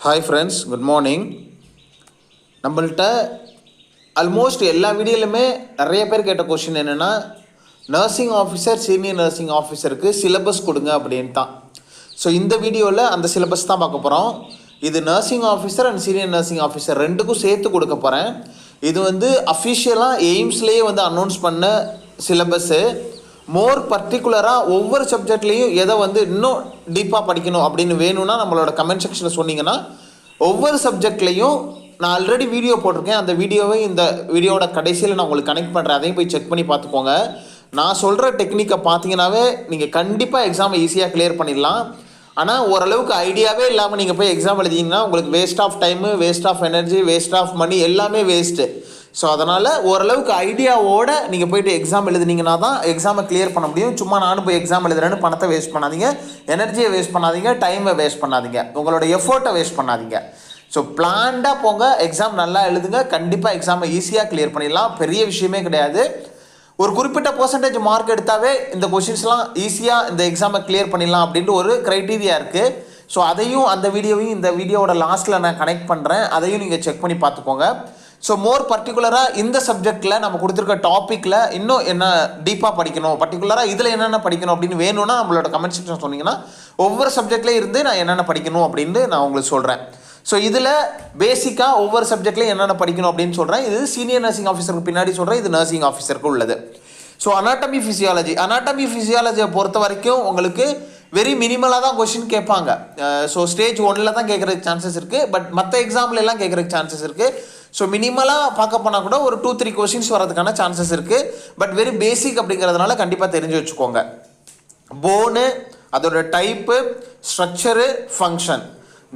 Hi friends, good morning. நம்மள்கிட்ட almost எல்லா வீடியோலையுமே நிறைய பேர் கேட்ட கொஷின் என்னென்னா, நர்சிங் ஆஃபீஸர், சீனியர் நர்சிங் ஆஃபீஸருக்கு சிலபஸ் கொடுங்க அப்படின்னு தான். ஸோ இந்த வீடியோவில் அந்த சிலபஸ் தான் பார்க்க போகிறோம். இது nursing officer and senior nursing officer ரெண்டுக்கும் சேர்த்து கொடுக்க போகிறேன். இது அஃபிஷியலாக எய்ம்ஸ்லேயே அனௌன்ஸ் பண்ண சிலபஸ்ஸு. மோர் பர்டிகுலராக ஒவ்வொரு சப்ஜெக்ட்லேயும் எதை இன்னும் டீப்பாக படிக்கணும் அப்படின்னு வேணும்னா நம்மளோட கமெண்ட் செக்ஷனில் சொன்னீங்கன்னா ஒவ்வொரு சப்ஜெக்ட்லேயும் நான் ஆல்ரெடி வீடியோ போட்டிருக்கேன். அந்த வீடியோவை இந்த வீடியோட கடைசியில் நான் உங்களுக்கு கனெக்ட் பண்ணுறேன். அதையும் போய் செக் பண்ணி பார்த்துக்கோங்க. நான் சொல்கிற டெக்னிக்கை பார்த்தீங்கன்னாவே நீங்கள் கண்டிப்பாக எக்ஸாமை ஈஸியாக கிளியர் பண்ணிடலாம். ஆனால் ஓரளவுக்கு ஐடியாவே இல்லாமல் நீங்கள் போய் எக்ஸாம் எழுதிங்கன்னா உங்களுக்கு waste of time, waste of energy, waste of money, எல்லாமே வேஸ்ட்டு. ஸோ அதனால் ஓரளவுக்கு ஐடியாவோடு நீங்கள் போய்ட்டு எக்ஸாம் எழுதுனீங்கன்னா தான் எக்ஸாமை கிளியர் பண்ண முடியும். சும்மா நானும் போய் எக்ஸாம் எழுதுறேன்னு பணத்தை வேஸ்ட் பண்ணாதீங்க, எனர்ஜியை வேஸ்ட் பண்ணாதீங்க, டைமை வேஸ்ட் பண்ணாதீங்க, உங்களோட எஃபோர்ட்டை வேஸ்ட் பண்ணாதீங்க. ஸோ பிளான்டாக போங்க, எக்ஸாம் நல்லா எழுதுங்க. கண்டிப்பாக எக்ஸாமை ஈஸியாக கிளியர் பண்ணிடலாம். பெரிய விஷயமே கிடையாது. ஒரு குறிப்பிட்ட பர்சன்டேஜ் மார்க் எடுத்தாவே இந்த கொஷின்ஸ்லாம் ஈஸியாக இந்த எக்ஸாமை கிளியர் பண்ணிடலாம் அப்படின்ட்டு ஒரு க்ரைட்டீரியா இருக்குது. ஸோ அதையும் அந்த வீடியோவையும் இந்த வீடியோவோட லாஸ்ட்டில் நான் கனெக்ட் பண்ணுறேன். அதையும் நீங்கள் செக் பண்ணி பார்த்துக்கோங்க. ஸோ மோர் பர்டிகுலராக இந்த சப்ஜெக்டில் நம்ம கொடுத்துருக்க டாப்பிக்கில் இன்னும் என்ன டீப்பாக படிக்கணும், பர்டிகுலராக இதில் என்னென்ன படிக்கணும் அப்படின்னு வேணும்னா நம்மளோட கமெண்ட் செக்ஷன் சொன்னீங்கன்னா ஒவ்வொரு சப்ஜெக்ட்லேயும் இருந்து நான் என்னென்ன படிக்கணும் அப்படின்னு நான் உங்களுக்கு சொல்கிறேன். ஸோ இதில் பேசிக்காக ஒவ்வொரு சப்ஜெக்ட்லையும் என்னென்ன படிக்கணும் அப்படின்னு சொல்கிறேன். இது சீனியர் நர்சிங் ஆஃபீஸருக்கு பின்னாடி சொல்கிறேன், இது நர்சிங் ஆஃபீஸருக்கு உள்ளது. ஸோ அனாட்டமி ஃபிசியாலஜியை பொறுத்த வரைக்கும் உங்களுக்கு வெரி மினிமலாக தான் கொஷின் கேட்பாங்க. ஸோ ஸ்டேஜ் 1 தான் கேட்குறதுக்கு சான்சஸ் இருக்குது. பட் மற்ற எக்ஸாம்பிள் எல்லாம் கேட்குறதுக்கு சான்சஸ் இருக்குது. ஸோ மினிமலாக பார்க்க போனால் கூட ஒரு 2-3 கொஷின்ஸ் வரதுக்கான சான்சஸ் இருக்குது. பட் வெரி பேசிக் அப்படிங்கிறதுனால கண்டிப்பாக தெரிஞ்சு வச்சுக்கோங்க. போனு, அதோட டைப்பு, ஸ்ட்ரக்சரு, ஃபங்க்ஷன்,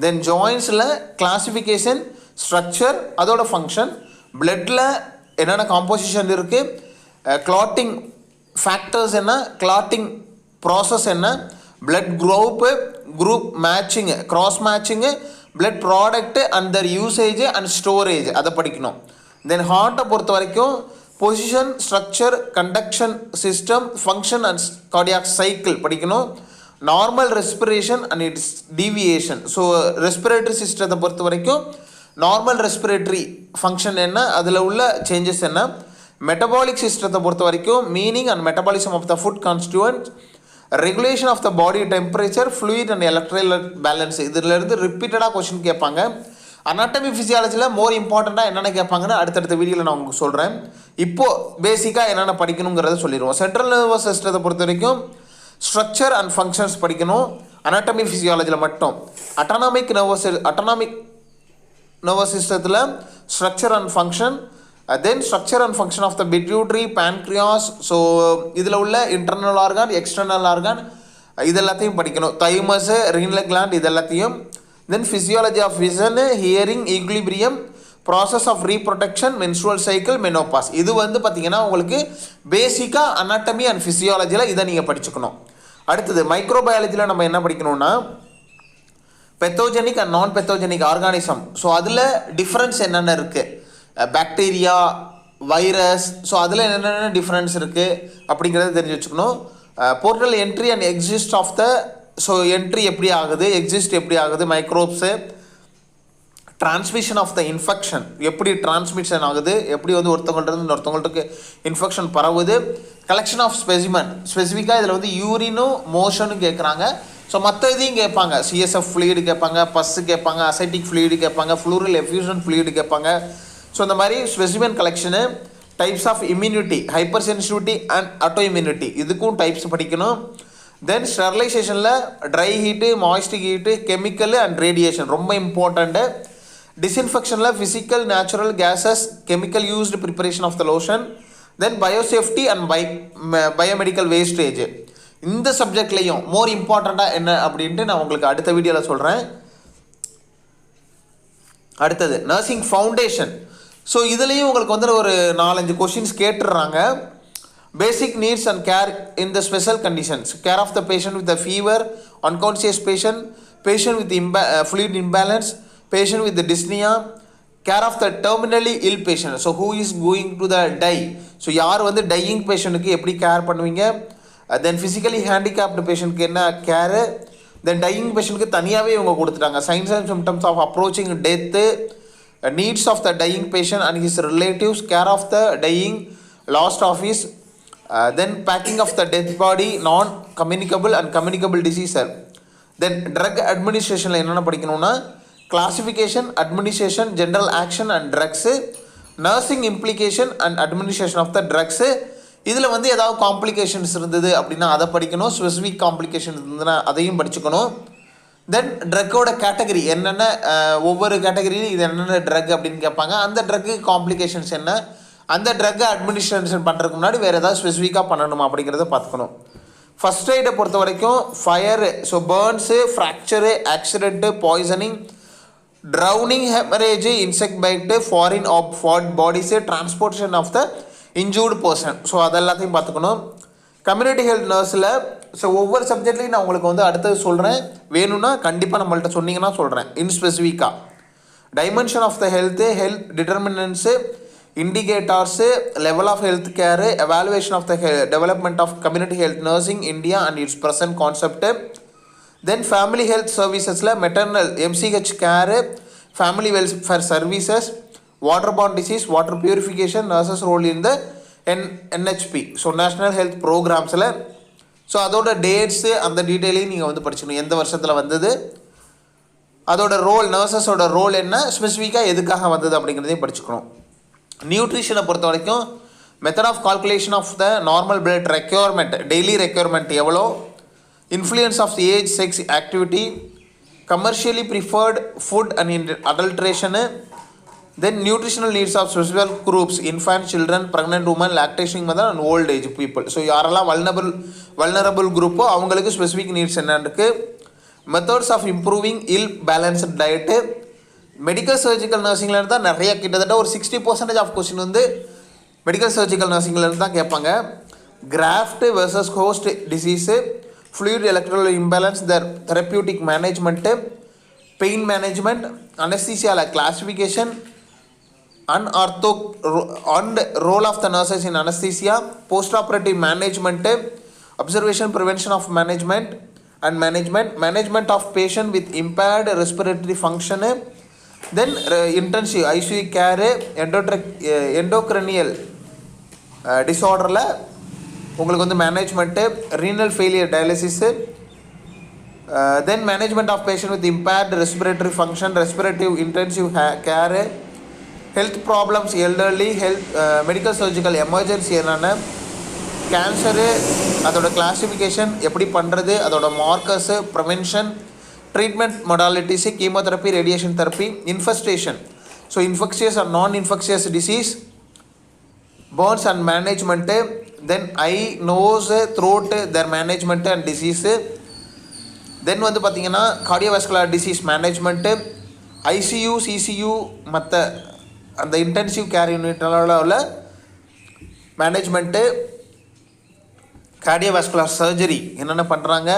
தென் ஜாயின்ஸில் கிளாசிஃபிகேஷன், ஸ்ட்ரக்சர், அதோட ஃபங்க்ஷன், பிளட்டில் என்னென்ன காம்போசிஷன் இருக்குது, கிளாட்டிங் ஃபேக்டர்ஸ் என்ன, கிளாட்டிங் ப்ராசஸ் என்ன, blood group matching, cross matching, blood product and their usage and storage அதை படிக்கணும். தென் ஹார்ட்டை பொறுத்த வரைக்கும் position, structure, conduction system, function and cardiac cycle படிக்கணும். Normal respiration and its deviation. So respiratory சிஸ்டத்தை பொறுத்த வரைக்கும் நார்மல் ரெஸ்பிரேட்டரி ஃபங்க்ஷன் என்ன, அதில் உள்ள சேஞ்சஸ் என்ன. மெட்டபாலிக் சிஸ்டத்தை பொறுத்த வரைக்கும் meaning and metabolism of the food constituent, regulation of the body temperature, fluid and electrolyte balance. இதிலிருந்து ரிப்பீட்டடாக கொஷின் கேட்பாங்க. அனாட்டமி ஃபிசியாலஜியில் மோர் இம்பார்ட்டண்ட்டாக என்னென்ன கேட்பாங்கன்னு அடுத்தடுத்த வீடியோவில் நான் உங்களுக்கு சொல்கிறேன். இப்போது பேசிக்காக என்னென்ன படிக்கணுங்கிறத சொல்லிடுவோம். சென்ட்ரல் நர்வஸ் சிஸ்டத்தை பொறுத்த வரைக்கும் ஸ்ட்ரக்சர் அண்ட் ஃபங்க்ஷன்ஸ் படிக்கணும் அனாட்டமி ஃபிசியாலஜியில் மட்டும். அட்டானமிக் நர்வஸ் சிஸ்டத்தில் structure and function, then structure and function of the pituitary, pancreas. So இதில் உள்ள இன்டர்னல் ஆர்கான், எக்ஸ்டர்னல் ஆர்கான், இது எல்லாத்தையும் படிக்கணும். தைமஸ், ரீனல் கிளாண்ட், இது எல்லாத்தையும். Then physiology of vision, hearing, equilibrium, process of reproduction, menstrual cycle, menopause. இது பார்த்தீங்கன்னா உங்களுக்கு பேசிக்காக அனாட்டமி அண்ட் ஃபிசியாலஜியில் இதை நீங்கள் படிச்சுக்கணும். அடுத்தது மைக்ரோபயாலஜியில் நம்ம என்ன படிக்கணும்னா பெத்தோஜெனிக் அண்ட் நான் பெத்தோஜெனிக் ஆர்கானிசம். ஸோ அதில் டிஃப்ரென்ஸ் என்னென்ன இருக்குது, பாக்டீரியா, வைரஸ், ஸோ அதில் என்னென்ன டிஃப்ரென்ஸ் இருக்குது அப்படிங்கிறத தெரிஞ்சு வச்சுக்கணும். Portal entry and exist of the, so entry எப்படி ஆகுது, எக்ஸிஸ்ட் எப்படி ஆகுது, microbes, transmission of the infection, எப்படி டிரான்ஸ்மிஷன் ஆகுது, எப்படி ஒருத்தவங்கள்ட்ட இன்னொருத்தவங்களுக்கு இன்ஃபெக்ஷன் பரவுது. கலெக்ஷன் ஆஃப் ஸ்பெசிஃபிக்காக இதில் யூரினும் மோஷனும் கேட்குறாங்க. ஸோ மற்ற இதையும் கேட்பாங்க. சிஎஸ்எஃப் ஃப்ளூயிடு கேட்பாங்க, பஸ்ஸு கேட்பாங்க, அசைட்டிக் ஃப்ளூயிடு கேட்பாங்க, ஃப்ளூரல் எஃப்யூஷன் ஃப்ளூயிடு கேட்பாங்க. ஸோ இந்த மாதிரி specimen collection, types of immunity, hyper sensitivity and auto immunity, இதுக்கும் டைப்ஸ் படிக்கணும். தென் ஸ்டெர்லைசேஷனில் dry heat, moist heat, chemical and radiation ரொம்ப இம்பார்ட்டண்ட்டு. டிஸ்இன்ஃபெக்ஷனில் physical, natural gases, chemical used preparation of the lotion, then biosafety and biomedical wastage. இந்த சப்ஜெக்ட்லேயும் மோர் இம்பார்ட்டண்ட்டாக என்ன அப்படின்ட்டு நான் உங்களுக்கு அடுத்த வீடியோவில் சொல்கிறேன். அடுத்தது நர்சிங் ஃபவுண்டேஷன். ஸோ இதுலேயும் உங்களுக்கு ஒரு 4-5 கொஷின்ஸ் கேட்டுடுறாங்க. Basic needs and care in the special conditions, care of the patient with the fever, unconscious patient with fluid imbalance, patient with the dyspnea, care of the terminally ill patient. So who is going to the die? So யார் dyeing பேஷண்ட்டுக்கு எப்படி care பண்ணுவீங்க. தென் physically handicapped பேஷண்ட்க்கு என்ன கேரு. தென் dyeing பேஷண்ட்டுக்கு தனியாகவே இவங்க கொடுத்துட்டாங்க. Signs and symptoms of approaching death, needs of the dying patient and his relatives, care of the dying, last of his, then packing of the death body, non communicable and communicable diseases. Then drug அட்மினிஸ்ட்ரேஷனில் என்னென்ன படிக்கணும்னா classification, administration, general action and drugs, nursing implication and administration of the drugs. இதில் வந்து ஏதாவது complications இருந்தது அப்படின்னா அதை படிக்கணும். ஸ்பெசிஃபிக் காம்ப்ளிகேஷன் இருந்ததுன்னா அதையும் படிச்சுக்கணும். தென் ட்ரக்கோட கேட்டகரி என்னென்ன, ஒவ்வொரு கேட்டகரியிலும் இது என்னென்ன ட்ரக் அப்படின்னு கேட்பாங்க. அந்த ட்ரக்கு காம்ப்ளிகேஷன்ஸ் என்ன, அந்த ட்ரக்கை அட்மினிஸ்ட்ரேஷன் பண்ணுறதுக்கு முன்னாடி வேறு ஏதாவது ஸ்பெசிஃபிக்காக பண்ணணுமா அப்படிங்கிறத பார்த்துக்கணும். ஃபஸ்ட் எய்டை பொறுத்த வரைக்கும் fire, so burns, fracture, accident, poisoning, drowning, haemorrhage, insect bite, foreign bodies, transportation of the injured person, so அதெல்லாத்தையும் பார்த்துக்கணும். கம்யூனிட்டி ஹெல்த் நர்ஸில் ஸோ ஒவ்வொரு சப்ஜெக்ட்லையும் நான் உங்களுக்கு வந்து அடுத்தது சொல்கிறேன், வேணும்னா கண்டிப்பாக நம்மள்ட்ட சொன்னீங்கன்னா சொல்கிறேன் இன் ஸ்பெசிஃபிக்காக. Dimension of the health determinants, indicators, level of health care, evaluation of the development of community health nursing India and its present concept. Then family health சர்வீசஸில் maternal MCH care, family welfare services, water borne disease, water purification, nurses role in the NHP, so national health ப்ரோக்ராம்ஸில். So அதோட dates அந்த டீட்டெயிலையும் நீங்கள் வந்து படிச்சுக்கணும், எந்த வருஷத்தில் வந்தது, அதோட ரோல், நர்சஸோட ரோல் என்ன, ஸ்பெசிஃபிக்காக எதுக்காக வந்தது அப்படிங்கிறதையும் படிச்சுக்கணும். நியூட்ரிஷனை பொறுத்த வரைக்கும் method of calculation of the normal blood requirement, daily requirement எவ்வளோ, influence of age, sex, activity, commercially preferred food and அடல்ட்ரேஷனு, then nutritional needs of specific groups, infant, children, pregnant women, lactation mother and old age people. So யாரெல்லாம் vulnerable குரூப்போ அவங்களுக்கு specific needs என்ன இருக்குது. Methods of improving இல் balanced diet. Medical surgical நர்சிங்கில் இருந்தால் நிறைய, கிட்டத்தட்ட ஒரு 60% ஆஃப் கொஸ்டின் வந்து மெடிக்கல் சர்ஜிக்கல் நர்சிங்கில் தான் கேட்பாங்க. Graft versus host disease, fluid electrolyte imbalance, therapeutic management, pain management, அனஸ்தீசியாவில் classification, role of the nurses in anesthesia, post-operative management, observation, prevention of management management of patient with impaired respiratory function, then intensive ICU care, endocrinial disorderல உங்களுக்கு வந்து management, renal failure dialysis, then management of patient with impaired respiratory function, respirative intensive care, health problems, elderly health, medical surgical emergency என்னென்ன, cancer அதோட classification எப்படி பண்ணுறது, அதோட markers, prevention, treatment modalities, chemotherapy, radiation therapy, infestation, so infectious and non infectious disease, burns and management, then eye, nose, throat, their management and disease, then வந்து பார்த்திங்கன்னா cardiovascular disease management, ICU, சிசியூ, மற்ற அந்த intensive care யூனிட்னால உள்ள management, cardiovascular surgery என்னென்ன பண்ணுறாங்க,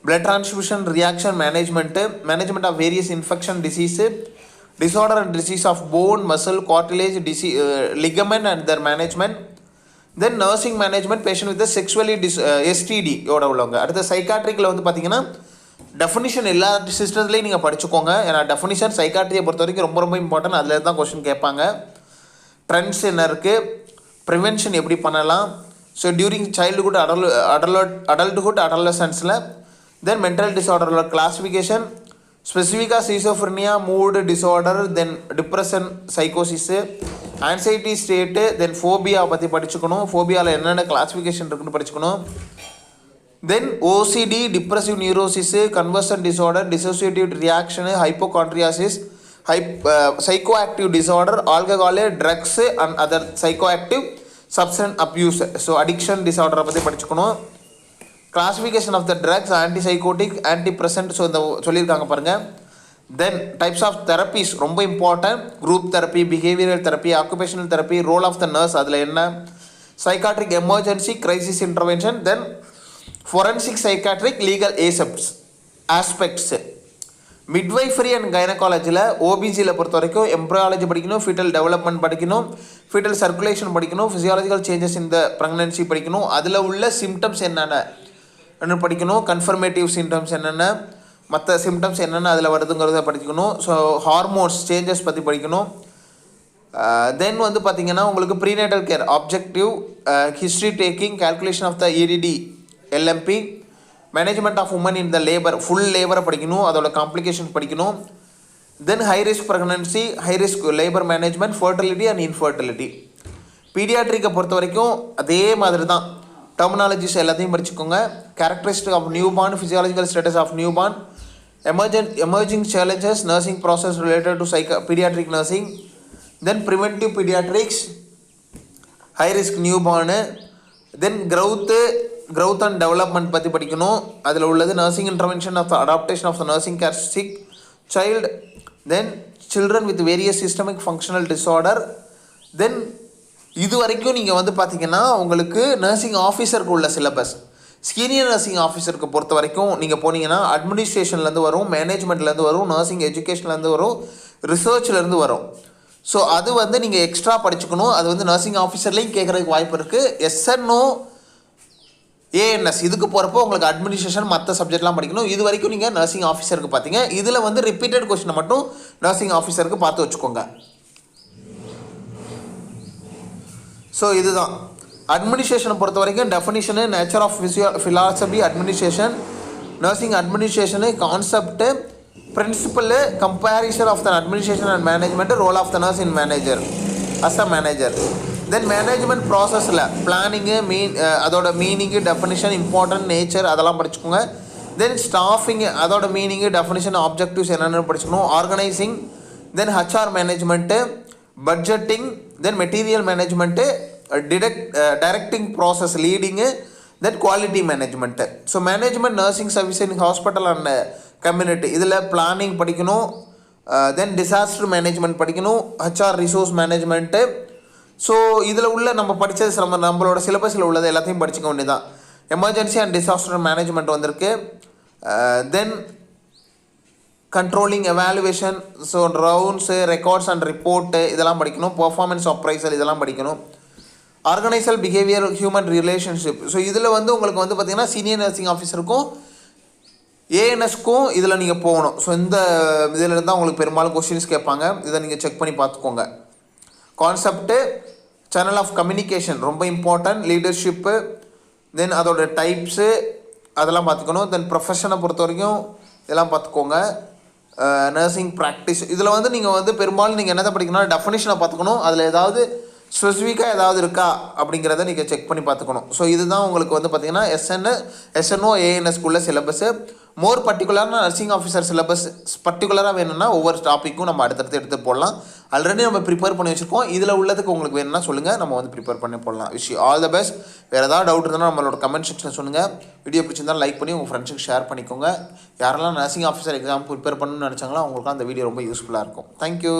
blood transfusion reaction management, management of various infection disease, disorder and disease of bone, muscle, cartilage, ligament and their management, then nursing management, patient with the sexually STD யோட உள்ளவங்க. அடுத்த சைக்காட்ரிக்கில் வந்து பார்த்தீங்கன்னா definition எல்லா சிஸ்டத்துலேயும் நீங்கள் படிச்சுக்கோங்க, ஏன்னா டெஃபினிஷன் சைக்காட்ரியை பொறுத்த வரைக்கும் ரொம்ப ரொம்ப இம்பார்ட்டன்ட், அதில் தான் கொஸ்டின் கேட்பாங்க. ட்ரெண்ட்ஸ் என்ன இருக்குது, ப்ரிவென்ஷன் எப்படி பண்ணலாம், ஸோ டியூரிங் சைல்டுஹுட், அடல்ட்ஹுட், அடலசன்ஸில், தென் மென்டல் டிஸார்டரோட கிளாஸிஃபிகேஷன், ஸ்பெசிஃபிக்காக schizophrenia, mood disorder, then depression, சைக்கோசிஸு, ஆன்சைட்டி ஸ்டேட்டு, தென் ஃபோபியா பற்றி படிச்சுக்கணும், ஃபோபியாவில் என்னென்ன கிளாஸிஃபிகேஷன் இருக்குன்னு படிச்சுக்கணும், then OCD, depressive neurosis, conversion disorder, dissociative reaction, hypochondriasis, psycho active disorder, alcohol, drugs and other psycho active substance abuse, so addiction டிஸார்டரை பற்றி படிச்சுக்கணும். Classification of the drugs, antipsychotic, antidepressant, so இந்த சொல்லியிருக்காங்க பாருங்கள். தென் டைப்ஸ் ஆஃப் தெரப்பீஸ் ரொம்ப important, group therapy, behavioural therapy, occupational therapy, role of the nurse அதில் என்ன, psychiatric emergency, crisis intervention, then forensic psychiatric, legal aspects. Midwifery and கைனகாலஜியில் ஓபிஜியில் பொறுத்த வரைக்கும் எம்ப்ரியாலஜி படிக்கணும், ஃபீட்டல் டெவலப்மெண்ட் படிக்கணும், ஃபீட்டல் சர்க்குலேஷன் படிக்கணும், ஃபிசியாலஜிக்கல் சேஞ்சஸ் இந்த ப்ரெக்னன்சி படிக்கணும், அதில் உள்ள சிம்டம்ஸ் என்னென்ன, படிக்கணும். கன்ஃபர்மேட்டிவ் சிம்டம்ஸ் என்னென்ன, மற்ற சிம்டம்ஸ் என்னென்ன அதில் வருதுங்கிறத படிக்கணும். ஸோ ஹார்மோன்ஸ் சேஞ்சஸ் பற்றி படிக்கணும். தென் வந்து பார்த்திங்கன்னா உங்களுக்கு prenatal care objective, history taking, calculation of the EDD LMP, management of women in the labour, full லேபரை படிக்கணும், அதோட காம்ப்ளிகேஷன் படிக்கணும். Then high risk pregnancy, high risk labour management, fertility and infertility. பீடியாட்ரிக்கை பொறுத்த வரைக்கும் அதே மாதிரி தான், டெர்மினாலஜிஸ் எல்லாத்தையும் படிச்சுக்கோங்க. Characteristic of new born, physiological status of new born, emerging challenges, nursing process related to paediatric nursing, then preventive paediatrics, high risk new பார்னு, then growth and development பற்றி படிக்கணும். அதில் உள்ளது nursing intervention of the adaptation of the nursing care sick child, then children with various systemic functional disorder. Then இது வரைக்கும் நீங்கள் வந்து பார்த்தீங்கன்னா உங்களுக்கு நர்சிங் ஆஃபீஸருக்கு உள்ள சிலபஸ். சீனியர் நர்சிங் ஆஃபீஸருக்கு பொறுத்த வரைக்கும் நீங்கள் போனீங்கன்னா அட்மினிஸ்ட்ரேஷன்லேருந்து வரும், மேனேஜ்மெண்ட்லேருந்து வரும், நர்சிங் எஜுகேஷன்லேருந்து வரும், ரிசர்ச்லேருந்து வரும். ஸோ அது வந்து நீங்கள் எக்ஸ்ட்ரா படிச்சுக்கணும். அது வந்து நர்சிங் ஆஃபீஸர்லேயும் கேட்குறதுக்கு வாய்ப்பு இருக்குது. எஸ்என்ஓ ஏஎன்எஸ் இதுக்கு போகிறப்போ உங்களுக்கு அட்மினிஸ்ட்ரேஷன் மற்ற சப்ஜெக்ட்லாம் படிக்கணும். இது வரைக்கும் நீங்கள் நர்சிங் ஆஃபீஸருக்கு பார்த்தீங்க. இதில் வந்து ரிப்பீட்டட் கொஸ்டினை மட்டும் நர்சிங் ஆஃபீஸருக்கு பார்த்து வச்சுக்கோங்க. ஸோ இதுதான் அட்மினிஸ்ட்ரேஷனை பொறுத்த வரைக்கும் definition, nature of philosophy administration, nursing administration, concept, principle, comparison of the administration and management, role of the nurse in manager as a manager. Then management ப்ராசஸில் பிளானிங்கு, அதோட மீனிங்கு, டெஃபினிஷன், இம்பார்ட்டன்ட், நேச்சர் அதெல்லாம் படிச்சுக்கோங்க. Then staffing, அதோட meaning, definition, objectives என்னென்னு படிச்சுக்கணும். Organising, then HR management, budgeting, then material management, directing process leading, then quality management. So management nursing service in hospital and community இதில் planning படிக்கணும். தென் disaster management படிக்கணும், HR resource management. So இதில் உள்ள நம்ம படித்தது நம்மளோட சிலபஸில் உள்ளது எல்லாத்தையும் படிச்சுக்க வேண்டியதான். எமர்ஜென்சி அண்ட் டிசாஸ்டர் மேனேஜ்மெண்ட் வந்திருக்கு. Then controlling, evaluation, so rounds, records and report இதெல்லாம் படிக்கணும். பர்ஃபார்மன்ஸ் அப்ரைசல் இதெல்லாம் படிக்கணும். Organisational behaviour, human relationship. So இதில் வந்து உங்களுக்கு வந்து பார்த்திங்கன்னா சீனியர் நர்சிங் ஆஃபீஸருக்கும் ஏஎன்எஸ்க்கும் இதில் நீங்கள் போகணும். ஸோ இந்த இதில் இருந்தால் உங்களுக்கு பெரும்பாலும் கொஸ்டின்ஸ் கேட்பாங்க. இதை நீங்கள் செக் பண்ணி பார்த்துக்கோங்க. கான்செப்ட்டு, சேனல் ஆஃப் கம்யூனிகேஷன் ரொம்ப இம்பார்ட்டன்ட், லீடர்ஷிப்பு, தென் அதோட டைப்ஸு அதெல்லாம் பார்த்துக்கணும். தென் ப்ரொஃபஷனை பொறுத்த வரைக்கும் இதெல்லாம் பார்த்துக்கோங்க. நர்சிங் ப்ராக்டிஸ் இதில் வந்து நீங்கள் வந்து பெரும்பாலும் நீங்கள் என்னதை படிக்கணும்னா டெஃபினிஷனை பார்த்துக்கணும். அதில் ஏதாவது ஸ்பெசிஃபிக்காக ஏதாவது இருக்கா அப்படிங்கிறத நீங்கள் செக் பண்ணி பார்த்துக்கணும். ஸோ இதுதான் உங்களுக்கு வந்து பார்த்திங்கன்னா எஸ்என்ஓ ஏஎன்எஸ்குள்ள சிலபஸ்ஸு. மோர் பர்டிகுலரான நர்சிங் ஆஃபீஸர் சிலபஸ் பர்டிகுலராக வேணும்னா ஒவ்வொரு டாப்பிக்கும் நம்ம அடுத்தடுத்து எடுத்து போடலாம். ஆல்ரெடி நம்ம ப்ரிப்பேர் பண்ணி வச்சுருக்கோம். இதில் உள்ளதுக்கு உங்களுக்கு வேணும்னா சொல்லுங்கள், நம்ம வந்து ப்ரிப்பேர் பண்ணி போடலாம். Wish you all the best. வேறு ஏதாவது டவுட் இருந்தாலும் நம்மளோட கமெண்ட் செக்ஷனில் சொல்லுங்கள். வீடியோ பிடிச்சிருந்தாலும் லைக் பண்ணி உங்கள் ஃப்ரெண்ட்ஸுக்கு ஷேர் பண்ணிக்கோங்க. யாரெல்லாம் நர்சிங் ஆஃபீஸர் எக்ஸாம் ப்ரிப்பேர் பண்ணணும்னு நினச்சாங்களோ அவங்களுக்கு அந்த வீடியோ ரொம்ப யூஸ்ஃபுல்லாக இருக்கும். தேங்க்யூ.